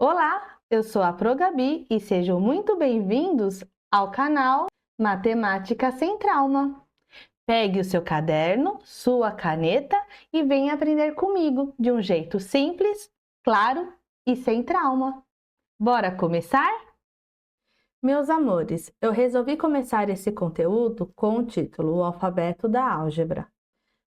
Olá, eu sou a Pro Gabi e sejam muito bem-vindos ao canal Matemática Sem Trauma. Pegue o seu caderno, sua caneta e venha aprender comigo de um jeito simples, claro e sem trauma. Bora começar? Meus amores, eu resolvi começar esse conteúdo com o título O Alfabeto da Álgebra.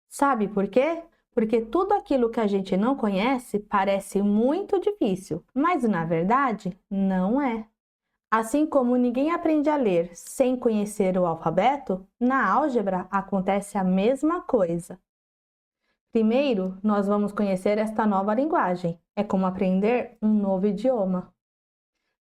Sabe por quê? Porque tudo aquilo que a gente não conhece parece muito difícil, mas na verdade não é. Assim como ninguém aprende a ler sem conhecer o alfabeto, na álgebra acontece a mesma coisa. Primeiro, nós vamos conhecer esta nova linguagem. É como aprender um novo idioma.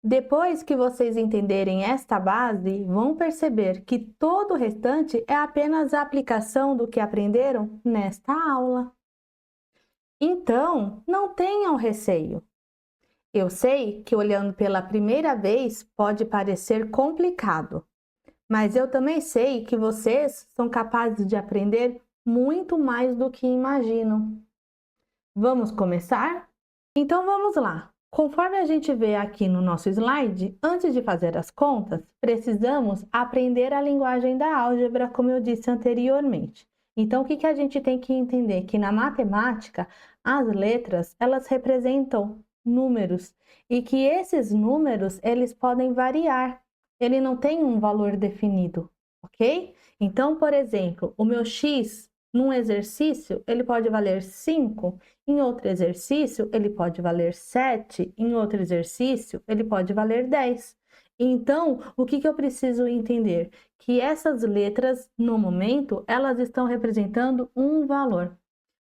Depois que vocês entenderem esta base, vão perceber que todo o restante é apenas a aplicação do que aprenderam nesta aula. Então, não tenham receio. Eu sei que olhando pela primeira vez pode parecer complicado, mas eu também sei que vocês são capazes de aprender muito mais do que imaginam. Vamos começar? Então vamos lá. Conforme a gente vê aqui no nosso slide, antes de fazer as contas, precisamos aprender a linguagem da álgebra, como eu disse anteriormente. Então, o que a gente tem que entender? Que na matemática, as letras, elas representam números e que esses números, eles podem variar. Ele não tem um valor definido, ok? Então, por exemplo, o meu x num exercício, ele pode valer 5, em outro exercício, ele pode valer 7, em outro exercício, ele pode valer 10. Então, o que eu preciso entender? Que essas letras, no momento, elas estão representando um valor.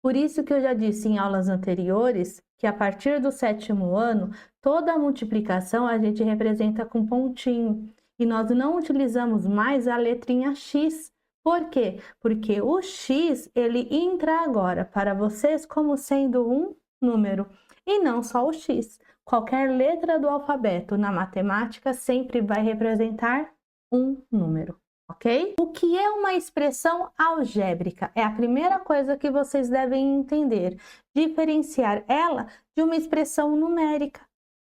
Por isso que eu já disse em aulas anteriores que a partir do 7º ano, toda a multiplicação a gente representa com pontinho. E nós não utilizamos mais a letrinha X. Por quê? Porque o X, ele entra agora para vocês como sendo um número. E não só o X. Qualquer letra do alfabeto na matemática sempre vai representar um número. Ok? O que é uma expressão algébrica? É a primeira coisa que vocês devem entender. Diferenciar ela de uma expressão numérica.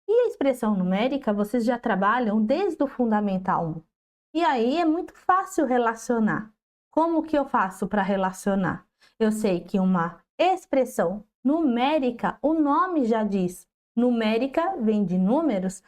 E a expressão numérica vocês já trabalham desde o Fundamental 1. E aí é muito fácil relacionar. Como que eu faço para relacionar? Eu sei que uma expressão numérica, o nome já diz. Numérica vem de números.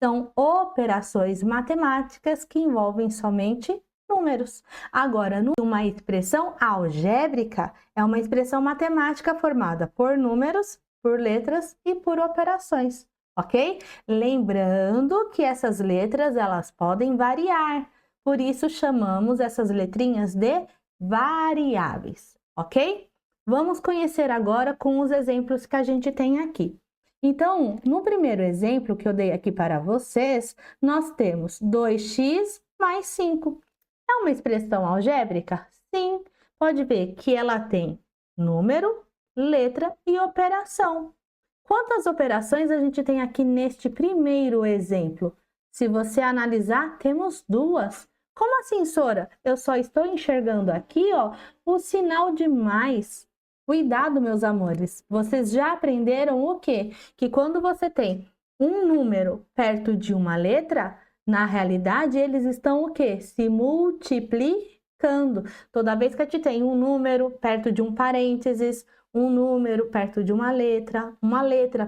São operações matemáticas que envolvem somente números. Agora, uma expressão algébrica é uma expressão matemática formada por números, por letras e por operações, ok? Lembrando que essas letras, elas podem variar, por isso chamamos essas letrinhas de variáveis, ok? Vamos conhecer agora com os exemplos que a gente tem aqui. Então, no primeiro exemplo que eu dei aqui para vocês, nós temos 2x mais 5. É uma expressão algébrica? Sim. Pode ver que ela tem número, letra e operação. Quantas operações a gente tem aqui neste primeiro exemplo? Se você analisar, temos duas. Como assim, Sora? Eu só estou enxergando aqui, ó, o sinal de mais. Cuidado, meus amores. Vocês já aprenderam o quê? Que quando você tem um número perto de uma letra, na realidade, eles estão o quê? Se multiplicando. Toda vez que a gente tem um número perto de um parênteses, um número perto de uma letra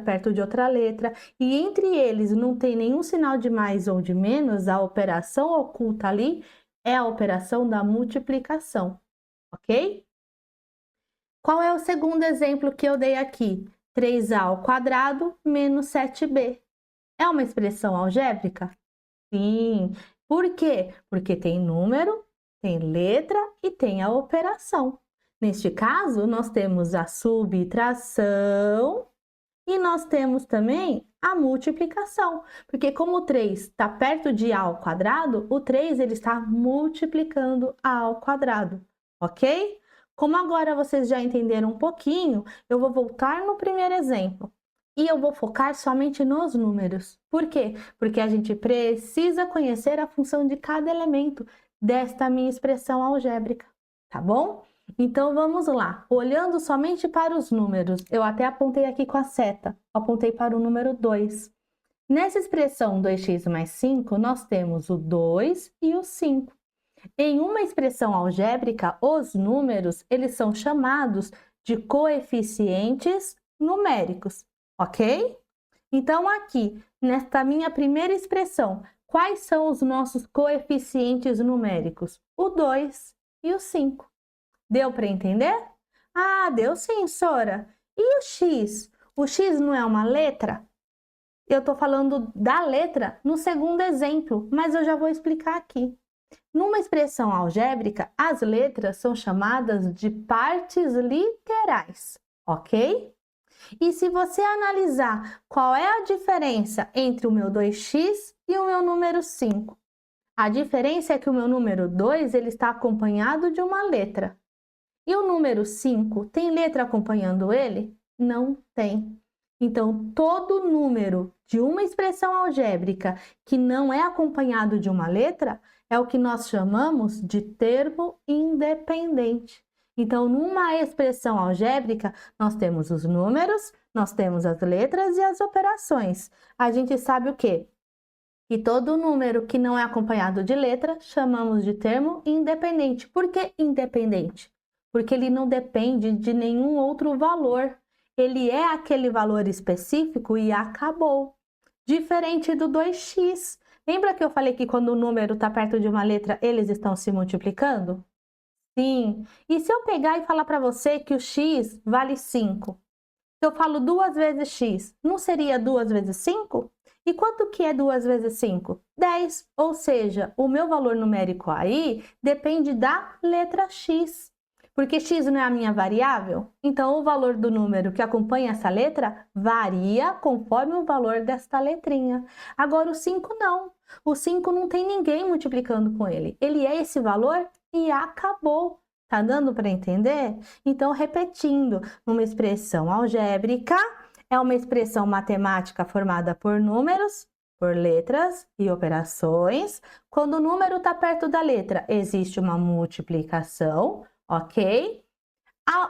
perto de outra letra, e entre eles não tem nenhum sinal de mais ou de menos, a operação oculta ali é a operação da multiplicação, ok? Qual é o segundo exemplo que eu dei aqui? 3a ao quadrado menos 7b. É uma expressão algébrica? Sim. Por quê? Porque tem número, tem letra e tem a operação. Neste caso, nós temos a subtração e nós temos também a multiplicação. Porque como o 3 está perto de a ao quadrado, o 3 ele está multiplicando a ao quadrado, ok? Como agora vocês já entenderam um pouquinho, eu vou voltar no primeiro exemplo. E eu vou focar somente nos números. Por quê? Porque a gente precisa conhecer a função de cada elemento desta minha expressão algébrica, tá bom? Então vamos lá. Olhando somente para os números, eu até apontei aqui com a seta, apontei para o número 2. Nessa expressão 2x mais 5, nós temos o 2 e o 5. Em uma expressão algébrica, os números eles são chamados de coeficientes numéricos, ok? Então, aqui, nesta minha primeira expressão, quais são os nossos coeficientes numéricos? O 2 e o 5. Deu para entender? Ah, deu sim, Sora. E o x? O x não é uma letra? Eu estou falando da letra no segundo exemplo, mas eu já vou explicar aqui. Numa expressão algébrica, as letras são chamadas de partes literais, ok? E se você analisar qual é a diferença entre o meu 2x e o meu número 5, a diferença é que o meu número 2 ele está acompanhado de uma letra. E o número 5 tem letra acompanhando ele? Não tem. Então, todo número de uma expressão algébrica que não é acompanhado de uma letra é o que nós chamamos de termo independente. Então, numa expressão algébrica, nós temos os números, nós temos as letras e as operações. A gente sabe o quê? Que todo número que não é acompanhado de letra chamamos de termo independente. Por que independente? Porque ele não depende de nenhum outro valor. Ele é aquele valor específico e acabou. Diferente do 2x. Lembra que eu falei que quando o número está perto de uma letra, eles estão se multiplicando? Sim. E se eu pegar e falar para você que o x vale 5? Se eu falo 2 vezes x, não seria 2 vezes 5? E quanto que é 2 vezes 5? 10. Ou seja, o meu valor numérico aí depende da letra x. Porque x não é a minha variável, então o valor do número que acompanha essa letra varia conforme o valor desta letrinha. Agora o 5 não. O 5 não tem ninguém multiplicando com ele. Ele é esse valor e acabou. Tá dando para entender? Então, repetindo, uma expressão algébrica é uma expressão matemática formada por números, por letras e operações. Quando o número está perto da letra, existe uma multiplicação, ok?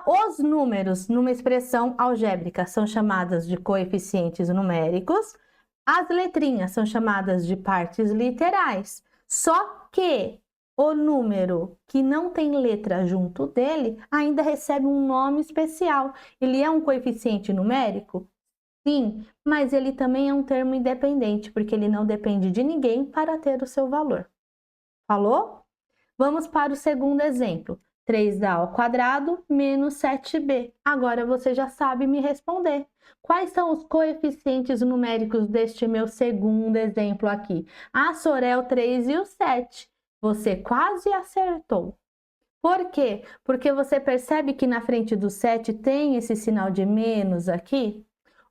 Os números numa expressão algébrica são chamadas de coeficientes numéricos. As letrinhas são chamadas de partes literais. Só que o número que não tem letra junto dele ainda recebe um nome especial. Ele é um coeficiente numérico? Sim, mas ele também é um termo independente, porque ele não depende de ninguém para ter o seu valor. Falou? Vamos para o segundo exemplo. 3a ao quadrado menos 7b. Agora você já sabe me responder. Quais são os coeficientes numéricos deste meu segundo exemplo aqui? A Sorel 3 e o 7. Você quase acertou. Por quê? Porque você percebe que na frente do 7 tem esse sinal de menos aqui?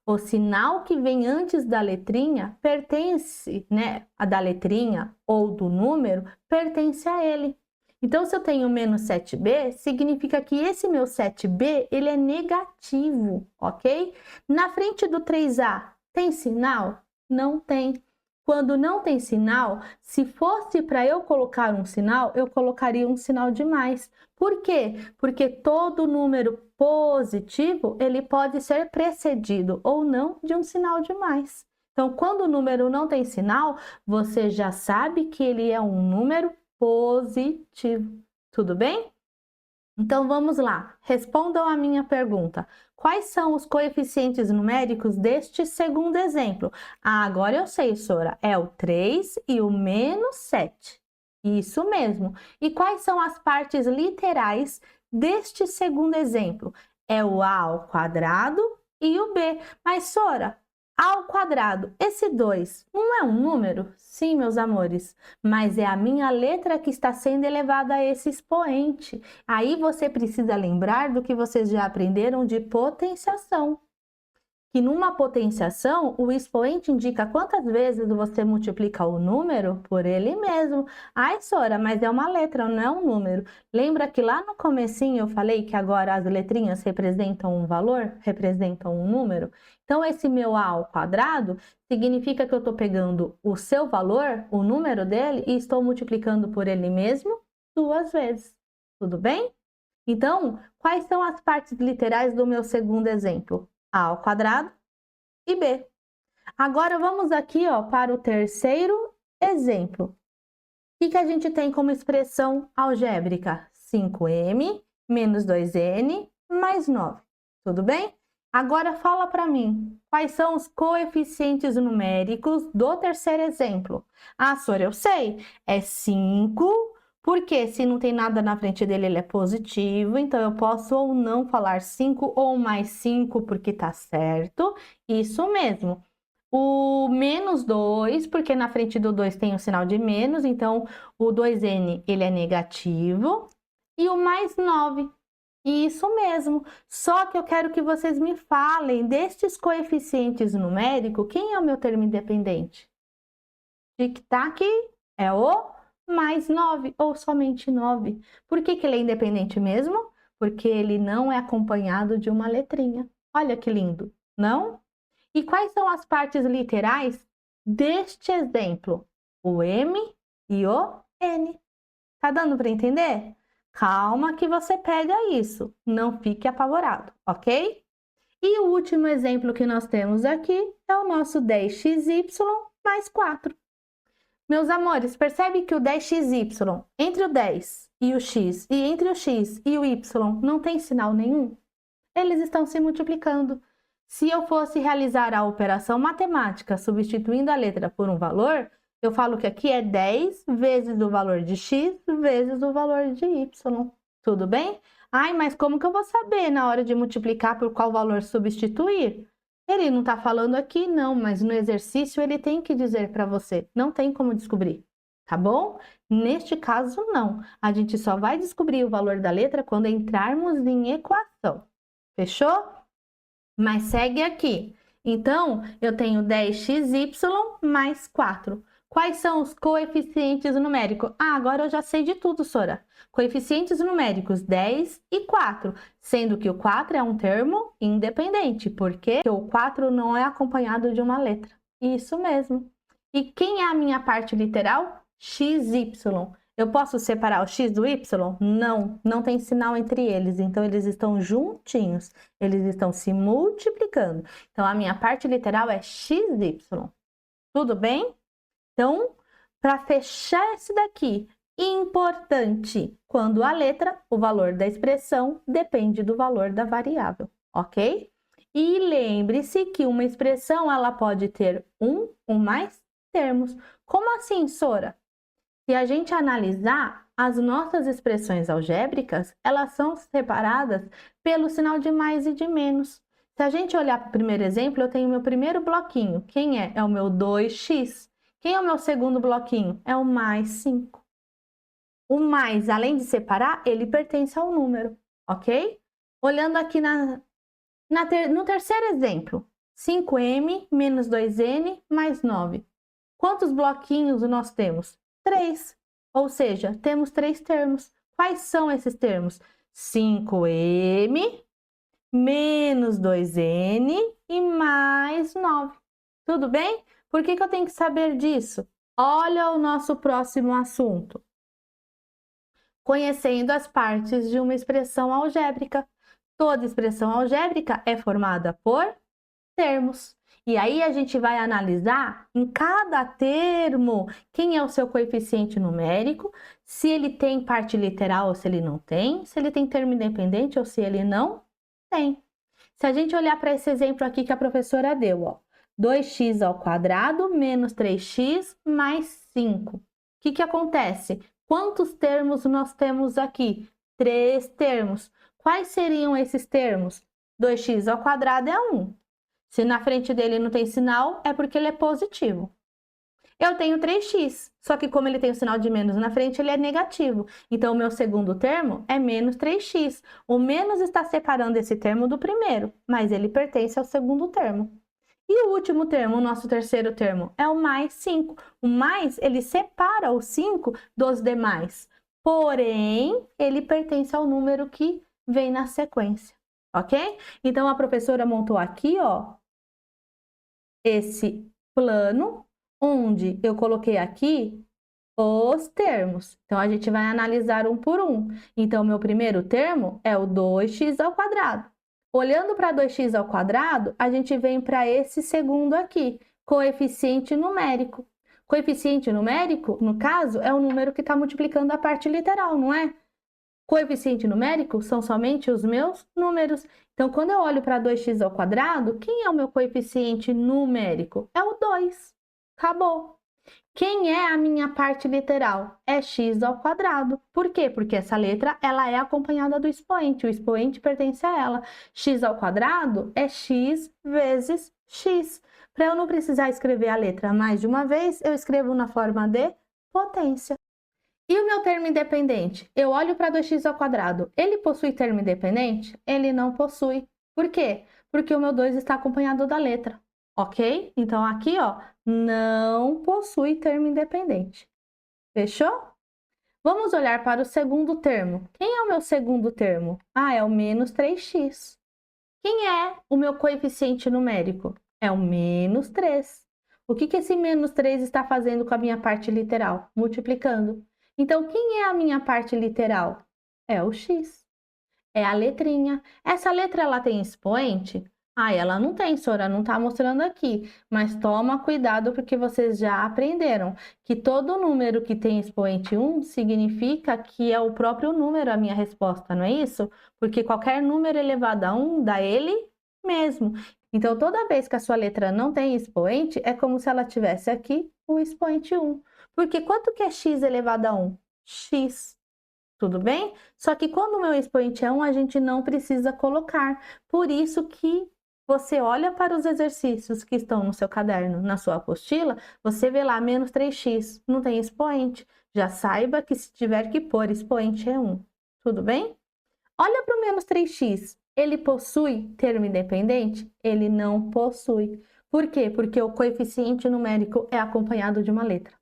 O sinal que vem antes da letrinha pertence, né? A da letrinha ou do número pertence a ele. Então, se eu tenho menos 7b, significa que esse meu 7b, ele é negativo, ok? Na frente do 3a, tem sinal? Não tem. Quando não tem sinal, se fosse para eu colocar um sinal, eu colocaria um sinal de mais. Por quê? Porque todo número positivo, ele pode ser precedido ou não de um sinal de mais. Então, quando o número não tem sinal, você já sabe que ele é um número positivo. Tudo bem? Então, vamos lá. Respondam a minha pergunta. Quais são os coeficientes numéricos deste segundo exemplo? Ah, agora eu sei, Sora. É o 3 e o menos 7. Isso mesmo. E quais são as partes literais deste segundo exemplo? É o a ao quadrado e o b. Mas, Sora, a ao quadrado, esse 2 não é um número? Sim, meus amores, mas é a minha letra que está sendo elevada a esse expoente. Aí você precisa lembrar do que vocês já aprenderam de potenciação. Que numa potenciação, o expoente indica quantas vezes você multiplica o número por ele mesmo. Ai, Sora, mas é uma letra, não é um número. Lembra que lá no comecinho eu falei que agora as letrinhas representam um valor, representam um número? Então, esse meu a ao quadrado significa que eu estou pegando o seu valor, o número dele, e estou multiplicando por ele mesmo 2 vezes. Tudo bem? Então, quais são as partes literais do meu segundo exemplo? A ao quadrado e b. Agora vamos aqui, ó, para o terceiro exemplo. O que a gente tem como expressão algébrica? 5m menos 2n mais 9. Tudo bem? Agora fala para mim, quais são os coeficientes numéricos do terceiro exemplo? Ah, Sora, eu sei, é 5, porque se não tem nada na frente dele, ele é positivo, então eu posso ou não falar 5 ou mais 5, porque tá certo. Isso mesmo. O menos 2, porque na frente do 2 tem o sinal de menos, então o 2n ele é negativo. E o mais 9, isso mesmo. Só que eu quero que vocês me falem destes coeficientes numéricos, quem é o meu termo independente? Tic-tac é o mais 9 ou somente 9. Por que ele é independente mesmo? Porque ele não é acompanhado de uma letrinha. Olha que lindo, não? E quais são as partes literais deste exemplo? O M e o N. Tá dando para entender? Calma que você pega isso, não fique apavorado, ok? E o último exemplo que nós temos aqui é o nosso 10xy mais 4. Meus amores, percebe que o 10xy, entre o 10 e o x, e entre o x e o y, não tem sinal nenhum? Eles estão se multiplicando. Se eu fosse realizar a operação matemática substituindo a letra por um valor, eu falo que aqui é 10 vezes o valor de x vezes o valor de y. Tudo bem? Ai, mas como que eu vou saber na hora de multiplicar por qual valor substituir? Ele não está falando aqui, não, mas no exercício ele tem que dizer para você. Não tem como descobrir, tá bom? Neste caso, não. A gente só vai descobrir o valor da letra quando entrarmos em equação. Fechou? Mas segue aqui. Então, eu tenho 10xy mais 4. Quais são os coeficientes numéricos? Ah, agora eu já sei de tudo, Sora. Coeficientes numéricos 10 e 4, sendo que o 4 é um termo independente, porque o 4 não é acompanhado de uma letra. Isso mesmo. E quem é a minha parte literal? XY. Eu posso separar o x do y? Não, não tem sinal entre eles, então eles estão juntinhos, eles estão se multiplicando. Então, a minha parte literal é XY. Tudo bem? Então, para fechar esse daqui, importante, quando a letra, o valor da expressão depende do valor da variável, ok? E lembre-se que uma expressão, ela pode ter um ou mais termos. Como assim, Sora? Se a gente analisar, as nossas expressões algébricas, elas são separadas pelo sinal de mais e de menos. Se a gente olhar para o primeiro exemplo, eu tenho meu primeiro bloquinho. Quem é? É o meu 2x. Quem é o meu segundo bloquinho? É o mais 5. O mais, além de separar, ele pertence ao número, ok? Olhando aqui no terceiro exemplo, 5m menos 2n mais 9. Quantos bloquinhos nós temos? 3. Ou seja, temos 3 termos. Quais são esses termos? 5m menos 2n e mais 9. Tudo bem? Por que eu tenho que saber disso? Olha o nosso próximo assunto. Conhecendo as partes de uma expressão algébrica. Toda expressão algébrica é formada por termos. E aí a gente vai analisar em cada termo quem é o seu coeficiente numérico, se ele tem parte literal ou se ele não tem, se ele tem termo independente ou se ele não tem. Se a gente olhar para esse exemplo aqui que a professora deu, ó, 2x ao quadrado menos 3x mais 5. O que acontece? Quantos termos nós temos aqui? 3 termos. Quais seriam esses termos? 2x ao quadrado é 1. Se na frente dele não tem sinal, é porque ele é positivo. Eu tenho 3x, só que como ele tem o sinal de menos na frente, ele é negativo. Então, o meu segundo termo é menos 3x. O menos está separando esse termo do primeiro, mas ele pertence ao segundo termo. E o último termo, o nosso terceiro termo, é o mais 5. O mais, ele separa o 5 dos demais. Porém, ele pertence ao número que vem na sequência, ok? Então, a professora montou aqui, ó, esse plano, onde eu coloquei aqui os termos. Então, a gente vai analisar um por um. Então, meu primeiro termo é o 2x ao quadrado. Olhando para 2x ao quadrado, a gente vem para esse segundo aqui. Coeficiente numérico. Coeficiente numérico, no caso, é o número que está multiplicando a parte literal, não é? Coeficiente numérico são somente os meus números. Então, quando eu olho para 2x ao quadrado, quem é o meu coeficiente numérico? É o 2. Acabou. Quem é a minha parte literal? É x ao quadrado. Por quê? Porque essa letra ela é acompanhada do expoente. O expoente pertence a ela. X ao quadrado é x vezes x. Para eu não precisar escrever a letra mais de uma vez, eu escrevo na forma de potência. E o meu termo independente? Eu olho para 2x ao quadrado. Ele possui termo independente? Ele não possui. Por quê? Porque o meu 2 está acompanhado da letra. Ok? Então, aqui, ó, não possui termo independente. Fechou? Vamos olhar para o segundo termo. Quem é o meu segundo termo? Ah, é o menos 3x. Quem é o meu coeficiente numérico? É o menos 3. O que esse menos 3 está fazendo com a minha parte literal? Multiplicando. Então, quem é a minha parte literal? É o x. É a letrinha. Essa letra, ela tem expoente? Ah, ela não tem, Sora, não está mostrando aqui. Mas toma cuidado, porque vocês já aprenderam que todo número que tem expoente 1 significa que é o próprio número a minha resposta, não é isso? Porque qualquer número elevado a 1 dá ele mesmo. Então, toda vez que a sua letra não tem expoente, é como se ela tivesse aqui o expoente 1. Porque quanto que é x elevado a 1? X. Tudo bem? Só que quando o meu expoente é 1, a gente não precisa colocar. Por isso que você olha para os exercícios que estão no seu caderno, na sua apostila, você vê lá menos 3x, não tem expoente. Já saiba que se tiver que pôr expoente é 1. Tudo bem? Olha para o menos 3x. Ele possui termo independente? Ele não possui. Por quê? Porque o coeficiente numérico é acompanhado de uma letra.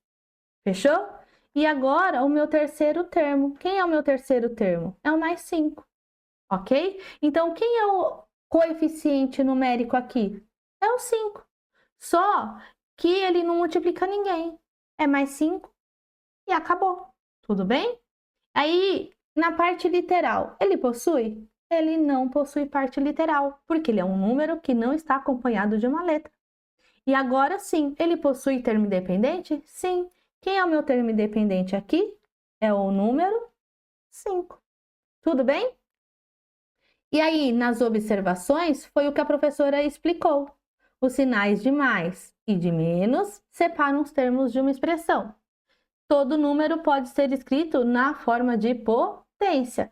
Fechou? E agora o meu terceiro termo. Quem é o meu terceiro termo? É o mais 5, ok? Então, quem é o coeficiente numérico aqui? É o 5. Só que ele não multiplica ninguém. É mais 5 e acabou. Tudo bem? Aí, na parte literal, ele possui? Ele não possui parte literal, porque ele é um número que não está acompanhado de uma letra. E agora sim, ele possui termo independente? Sim. Quem é o meu termo independente aqui? É o número 5. Tudo bem? E aí, nas observações, foi o que a professora explicou. Os sinais de mais e de menos separam os termos de uma expressão. Todo número pode ser escrito na forma de potência,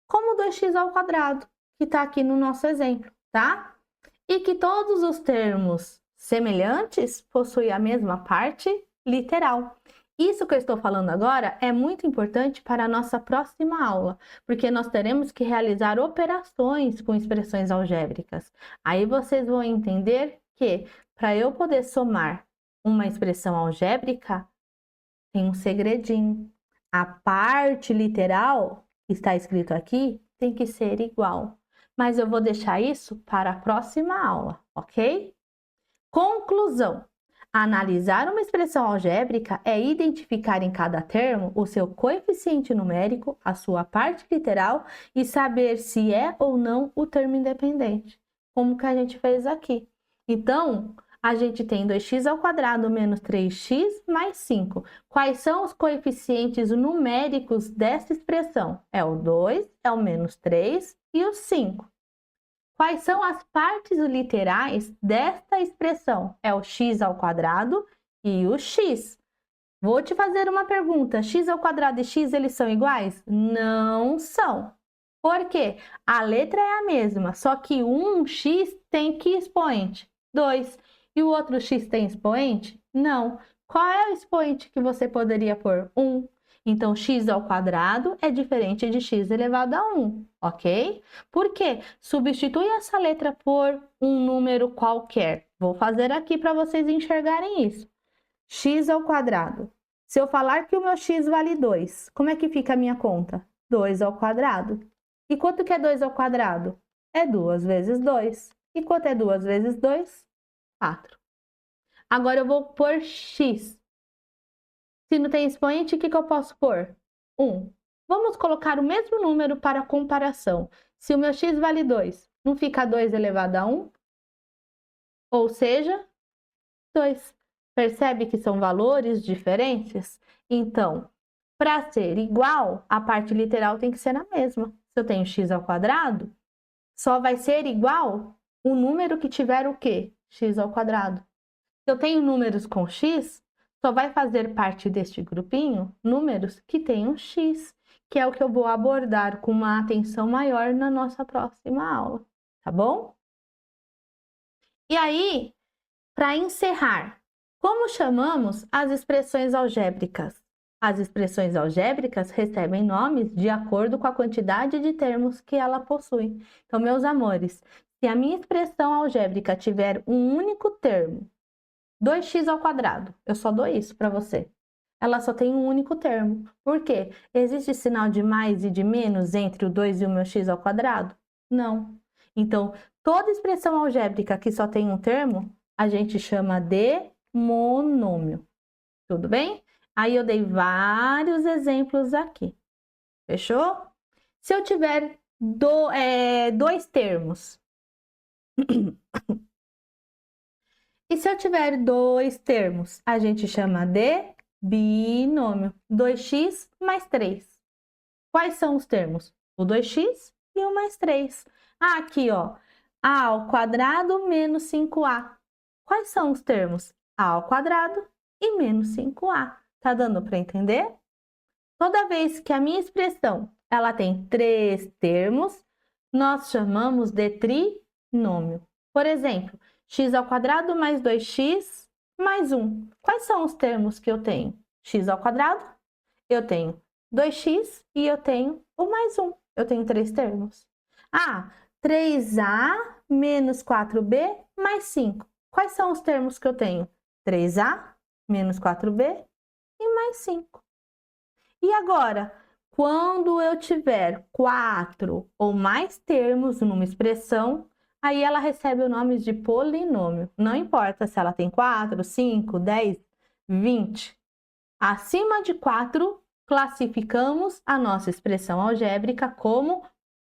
como 2x ao quadrado, que está aqui no nosso exemplo, tá? E que todos os termos semelhantes possuem a mesma parte literal. Isso que eu estou falando agora é muito importante para a nossa próxima aula, porque nós teremos que realizar operações com expressões algébricas. Aí vocês vão entender que para eu poder somar uma expressão algébrica, tem um segredinho. A parte literal que está escrito aqui tem que ser igual. Mas eu vou deixar isso para a próxima aula, ok? Conclusão. Analisar uma expressão algébrica é identificar em cada termo o seu coeficiente numérico, a sua parte literal e saber se é ou não o termo independente, como que a gente fez aqui. Então, a gente tem 2x ao quadrado menos 3x mais 5. Quais são os coeficientes numéricos dessa expressão? É o 2, é o menos 3 e o 5. Quais são as partes literais desta expressão? É o x ao quadrado e o x. Vou te fazer uma pergunta. X ao quadrado e x, eles são iguais? Não são. Por quê? A letra é a mesma, só que um x tem que expoente? 2. E o outro x tem expoente? Não. Qual é o expoente que você poderia pôr? 1. Então, x ao quadrado é diferente de x elevado a 1, ok? Por quê? Substitui essa letra por um número qualquer. Vou fazer aqui para vocês enxergarem isso. X ao quadrado. Se eu falar que o meu x vale 2, como é que fica a minha conta? 2 ao quadrado. E quanto que é 2 ao quadrado? É 2 vezes 2. E quanto é 2 vezes 2? 4. Agora eu vou pôr x. Se não tem expoente, o que eu posso pôr? 1. Vamos colocar o mesmo número para comparação. Se o meu x vale 2, não fica 2 elevado a 1? Ou seja, 2. Percebe que são valores diferentes? Então, para ser igual, a parte literal tem que ser a mesma. Se eu tenho x ao quadrado, só vai ser igual o número que tiver o quê? X ao quadrado. Se eu tenho números com x, só vai fazer parte deste grupinho números que tenham x, que é o que eu vou abordar com uma atenção maior na nossa próxima aula, tá bom? E aí, para encerrar, como chamamos as expressões algébricas? As expressões algébricas recebem nomes de acordo com a quantidade de termos que ela possui. Então, meus amores, se a minha expressão algébrica tiver um único termo, 2x ao quadrado, eu só dou isso para você. Ela só tem um único termo. Por quê? Existe sinal de mais e de menos entre o 2 e o meu x ao quadrado? Não. Então, toda expressão algébrica que só tem um termo, a gente chama de monômio. Tudo bem? Aí eu dei vários exemplos aqui. Fechou? Se eu tiver dois termos. E se eu tiver dois termos, a gente chama de binômio. 2x mais 3. Quais são os termos? O 2x e o mais 3. Aqui, ó. A ao quadrado menos 5a. Quais são os termos? A ao quadrado e menos 5a. Tá dando para entender? Toda vez que a minha expressão ela tem 3 termos, nós chamamos de trinômio. Por exemplo, x ao quadrado mais 2x mais 1. Quais são os termos que eu tenho? X ao quadrado, eu tenho 2x e eu tenho o mais 1. Eu tenho 3 termos. 3a menos 4b mais 5. Quais são os termos que eu tenho? 3a menos 4b e mais 5. E agora, quando eu tiver 4 ou mais termos numa expressão, aí ela recebe o nome de polinômio. Não importa se ela tem 4, 5, 10, 20. Acima de 4, classificamos a nossa expressão algébrica como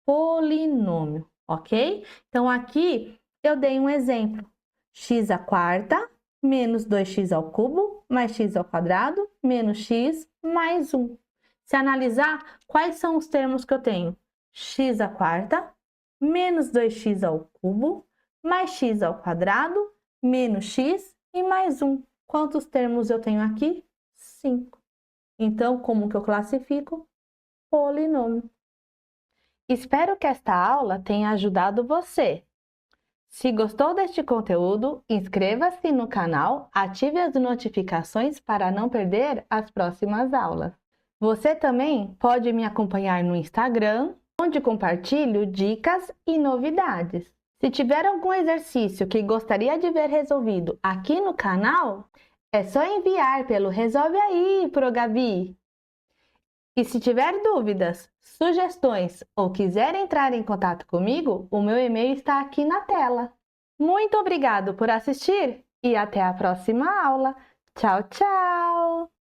polinômio, ok? Então, aqui eu dei um exemplo. X à quarta menos 2x ao cubo mais x ao quadrado menos x mais 1. Se analisar, quais são os termos que eu tenho? X à quarta menos 2x ao cubo mais x ao quadrado menos x e mais 1. Quantos termos eu tenho aqui? 5. Então, como que eu classifico? Polinômio. Espero que esta aula tenha ajudado você. Se gostou deste conteúdo, inscreva-se no canal, ative as notificações para não perder as próximas aulas. Você também pode me acompanhar no Instagram, onde compartilho dicas e novidades. Se tiver algum exercício que gostaria de ver resolvido aqui no canal, é só enviar pelo Resolve Aí, Pro Gabi. E se tiver dúvidas, sugestões ou quiser entrar em contato comigo, o meu e-mail está aqui na tela. Muito obrigado por assistir e até a próxima aula. Tchau, tchau!